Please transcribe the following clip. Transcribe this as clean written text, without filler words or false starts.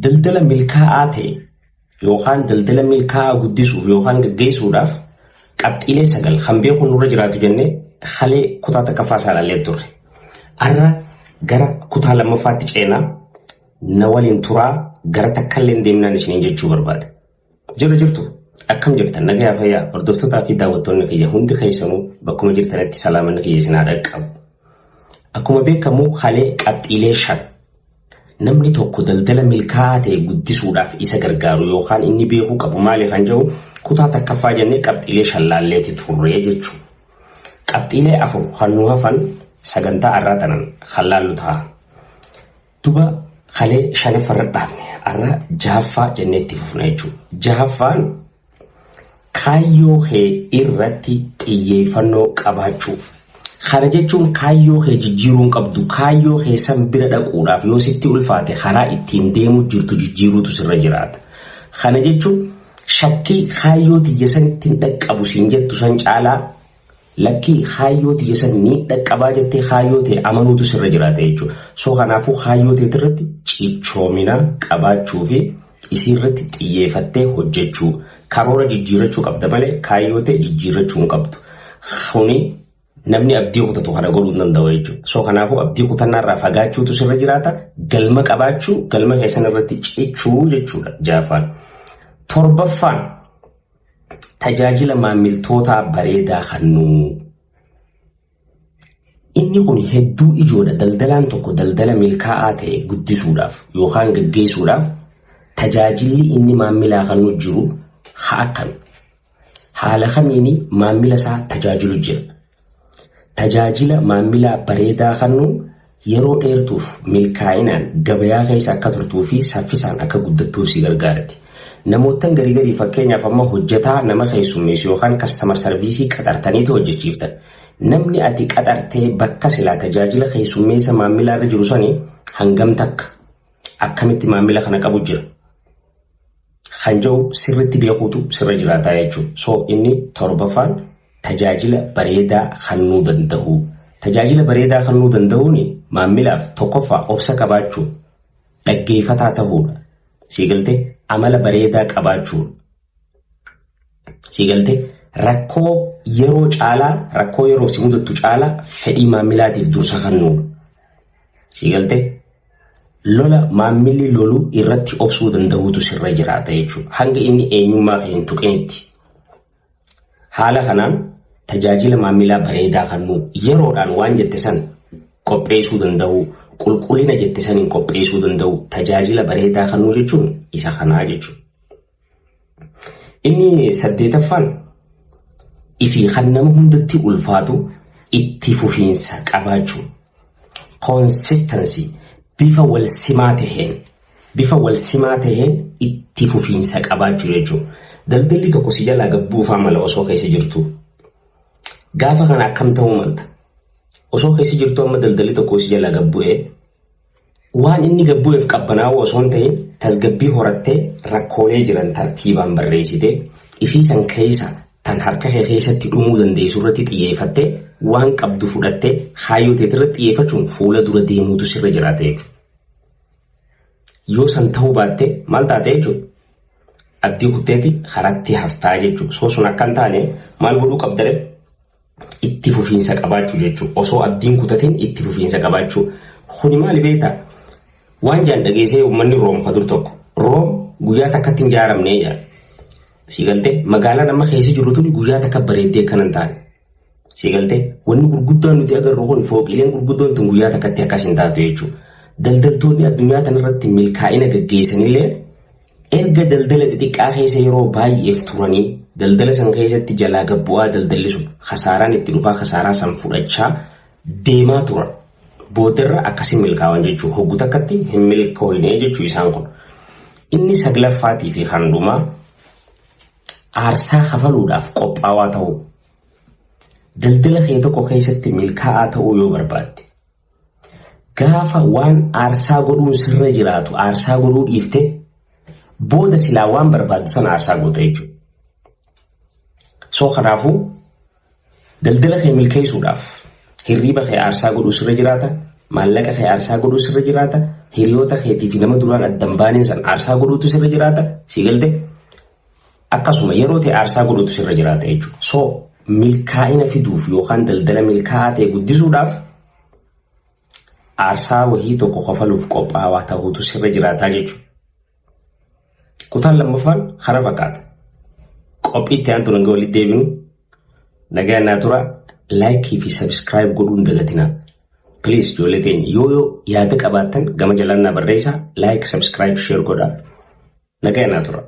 daldala milkaa'aa ta'e yookaan daldala milkaa'aa guddisuuf yookaan gaggeessuudhaaf qabxiilee 9 kan beekuun nurra jiraatu jennee halee kutaa takkaffaa saalaallee turre. Arra gara kutaa lammaffaatti ceenaa na waliin turaa gara takkallee deemnaan isiniin jechuu barbaade. Jirtu akkam jirtan nagayaa fayyaa hordoftotaa fi daawwattoonni kiyya hundi keessanuu bakkuma jirtanitti salaamanni kiyya isin haa dhaqqabu. Akkuma beekamu halee qabxiilee 5 namni tokko daldala milkaa'aa ta'e guddisuudhaaf isa gargaaru yookaan inni beekuu qabu maali kan jedhu kutaa takkaffaa jennee qabxiilee 5 laalleetti turree jechuudha. Qabxiilee 4 kan nu hafan sagantaa arraa tanan kan laallu ta'a. Duba halee 5 farra dhaabne arra 6ffaa jennee itti fufna jechuudha. 6ffaan kaayyoo kee irratti xiyyeeffannoo qabaachuu. Kana jechuun kaayyoo kee jijjiiruun qabdu kaayyoo kee san bira dhaquudhaaf yoo sitti ulfaate karaa ittiin deemu jirtu jijjiiruutu sirra jiraata. Kana jechuun shakkii kaayyoo tiyya san ittiin dhaqqabu siin jettu san caalaa lakkii kaayyoo tiyya san ni dhaqqabaa jettee kaayyoo ta'e amanuutu sirra jiraata jechuudha. So kanaafuu kaayyoo ta'e irratti cichoomina qabaachuu fi isiirratti xiyyeeffattee hojjechuu karoora jijjiirachuu qabda malee kaayyoo ta'e jijjiirachuu hin qabdu. Kuni namni abdii kutatu kana godhuu hin danda'u jechuudha. So kanaafuu abdii kutannaarraa fagaachuutu sirra jiraata. Galma qabaachuu galma keessan irratti cichuu jechuudha 6ffaan. 7ffaan tajaajila maamiltootaa bareedaa kennuu. Inni kun hedduu ijoodha. Daldalaan tokko daldala milkaa'aa ta'e guddisuudhaaf yookaan gaggeessuudhaaf tajaajilli inni maamilaa kennuu jiru haa akkami. Haala kamiini maamila isaa tajaajilu jira. Tajaajila maamilaa bareedaa kennuu yeroo dheertuuf milkaa'inaan gabayaa keessa akka turtuu fi saffisaan akka guddattuuf si gargaarti. Namoota garii fakkeenyaaf amma hojjetaa nama keessummeessu yookaan kastamar sarviisii qaxartaniitu hojjechiiftan. Namni ati qaxartee bakka silaa tajaajila keessummeessa maamilaa irra jiru sanii hangam takka akkamitti maamila kana qabu jira. Kan jiru sirriitti beekuutu sirra jiraataa jechuudha. So inni 7ffaan tajaajila bareedaa kennuu danda'u. Tajaajila bareedaa kennuu danda'uun maamilaaf 1ffaa obsa qabaachuu dhaggeeffataa ta'uudha. Siigaltee amala bareedaa qabaachuu. Siigaltee rakkoo yeroo si mudattu caalaa fedhii maamilaatiif dursa kennuudha. Siigaltee lola maamilli loluu irratti obsuu danda'uutu sirra jiraata jechuudha. Hanga inni eenyummaa kee hin tuqinitti. Haala kanaan tajaajila maamilaa bareedaa kennuu yeroodhaan waan jette san qopheessuu danda'u qulqullina jette saniin qopheessuu danda'u tajaajila bareedaa kennuu jechuun isa kanaa jechuudha. Inni 8ffaan ifii kan nama hundatti ulfaatu itti fufiinsa qabaachuu. Consistency bifa wal simaa taheen itti fufiinsa qabaachuu jechuudha. Daldalli tokko si jalaa gabbuufaa mala osoo keessa jirtu. Gaafa kana akkam ta'uu malta. Osoo keessa jirtu amma daldalli tokko si jalaa gabbu'ee waan inni gabbu'eef qabbanaa'uu osoo hin ta'in tasgabbii horattee rakkoolee jiran tartiibaan barreessitee isii san keessa tan harka kee keessatti dhumuu dandeessu irratti xiyyeeffattee waan qabdu fudhattee kaayyoo ta'e irratti xiyyeeffachuun fuula dura deemuutu sirra jiraata jechuudha. Yoo san ta'uu baatte maal taate jechuudha. Abdii kutteeti karatti haftaa jechuudha. So sun akka hin taane maal godhuu qabda itti fufiinsa qabaachuu jechuudha. Osoo abdiin kutatiin itti fufiinsa qabaachuu. Kuni maali beektaa? Waan jaan dhageessee uummanni Room ka dur tokko. Room guyyaa takkatti hin ijaaramnee jira. Siigaltee magaalaan amma keessa jirtu guyyaa takka bareeddee kan hin taane. Siigaltee wanni gurguddaan nuti agarru kun fooqileen gurguddoon tun guyyaa takkatti akkas hin taatu jechuudha. Daldaltoonni addunyaa kanarratti milkaa'ina gaggeessanillee erga daldala xixiqqaa keessa yeroo baay'eef turanii daldala san keessatti jalaa gabbu'aa daldalli sun kasaaraan itti dhufaa kasaaraa san fudhachaa deemaa tura. Boodarra akkasiin milkaa'an jechuudha. Hoggu takkatti hin milkooyne jechuudha isaan kun. Inni 9ffaatii fi handumaa aarsaa kafaluudhaaf qophaawaa ta'uu. Daldala kee tokko keessatti milkaa'aa ta'uu yoo barbaadde. Gaafa waan aarsaa godhuun sirra jiraatu aarsaa godhuu dhiifte booda silaa waan barbaaddu sana aarsaa goota jechuudha. So kanaafuu daldala kee milkeessuudhaaf hirriba kee aarsaa godhuu sirra jiraata, maallaqa kee aarsaa godhuu sirra jiraata, hiriyoota keetii fi nama duraan addan baaneen san aarsaa godhuutu sirra jiraata si galte akkasuma yeroo ta'e aarsaa godhuutu sirra jiraata jechuudha. So milkaa'ina fiduuf yookaan daldala milkaa'aa ta'e guddisuudhaaf aarsaa wahii tokko kafaluuf qophaa'aa ta'uutu sirra jiraataa jechuudha. Kutaan lammaffaan hara fakkaata. Qophiitti aantu nanga walitti deebinu nagaa naa tura laayikii fi sabskiraayib godhuun dagatinaa. Please ijoollee teenya yoo yaada qabaattan gama jalaan naa barreessaa laayik sabskiraayib sheer godhaa. Nagaa naa tura.